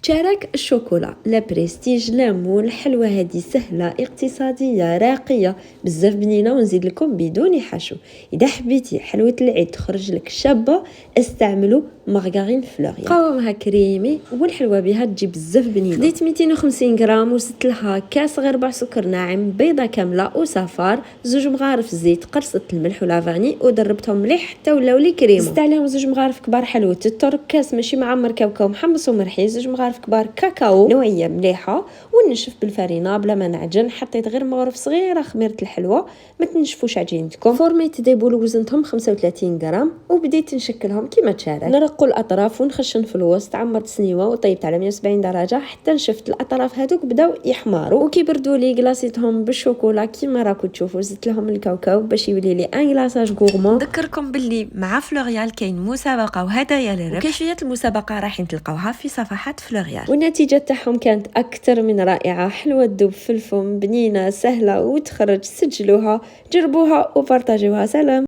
تشارك الشوكولا لا بريستيج ليمون. الحلوى هذه سهله اقتصاديه راقيه بزاف بنينه، ونزيد لكم بدون حشو. اذا حبيتي حلوه العيد تخرج لك شابه استعملوا مارغرين فلوريال، قوامها كريمي والحلوه بها تجي بزاف بنينه. خديت 250 غرام وزدت لها كاس غير ربع سكر ناعم، بيضه كامله وصفار، 2 مغارف زيت، قرصه الملح ولافاني، ودربتهم مليح حتى ولاو لي كريمه. زدت عليهم 2 مغارف كبار حلوه الترك، كاس ماشي معمر كاوكاو محمص ومرحي، 2 مغارف كبار كاكاو نوعيه مليحه، ونشف بالفرينه بلا ما نعجن. حطيت غير مغرف صغيره خميره الحلوه، ما تنشفوش عجينتكم. فورميت دي بول وزنتهم 35 غرام، وبديت نشكلهم كيما تشارك. نرقوا الاطراف ونخشن في الوسط. عمرت سنيوه وطيبت على 170 درجه حتى نشفت الاطراف هذوك بداو يحمروا. وكيبردوا لي كلاصيتهم بالشوكولا كيما راكم تشوفوا. زدت لهم الكاوكاو باش يولي لي ان كلاصاج غورمون. نذكركم باللي مع فلوريال كاين مسابقه وهدايا للربح. وكيفيه المسابقه راح تلقاوها في صفحات فلوريال، والنتيجه تاعهم كانت اكثر من رائعه. حلوه تذوب في الفم، بنينه سهله وتخرج. سجلوها، جربوها وبارطاجيوها. سلام.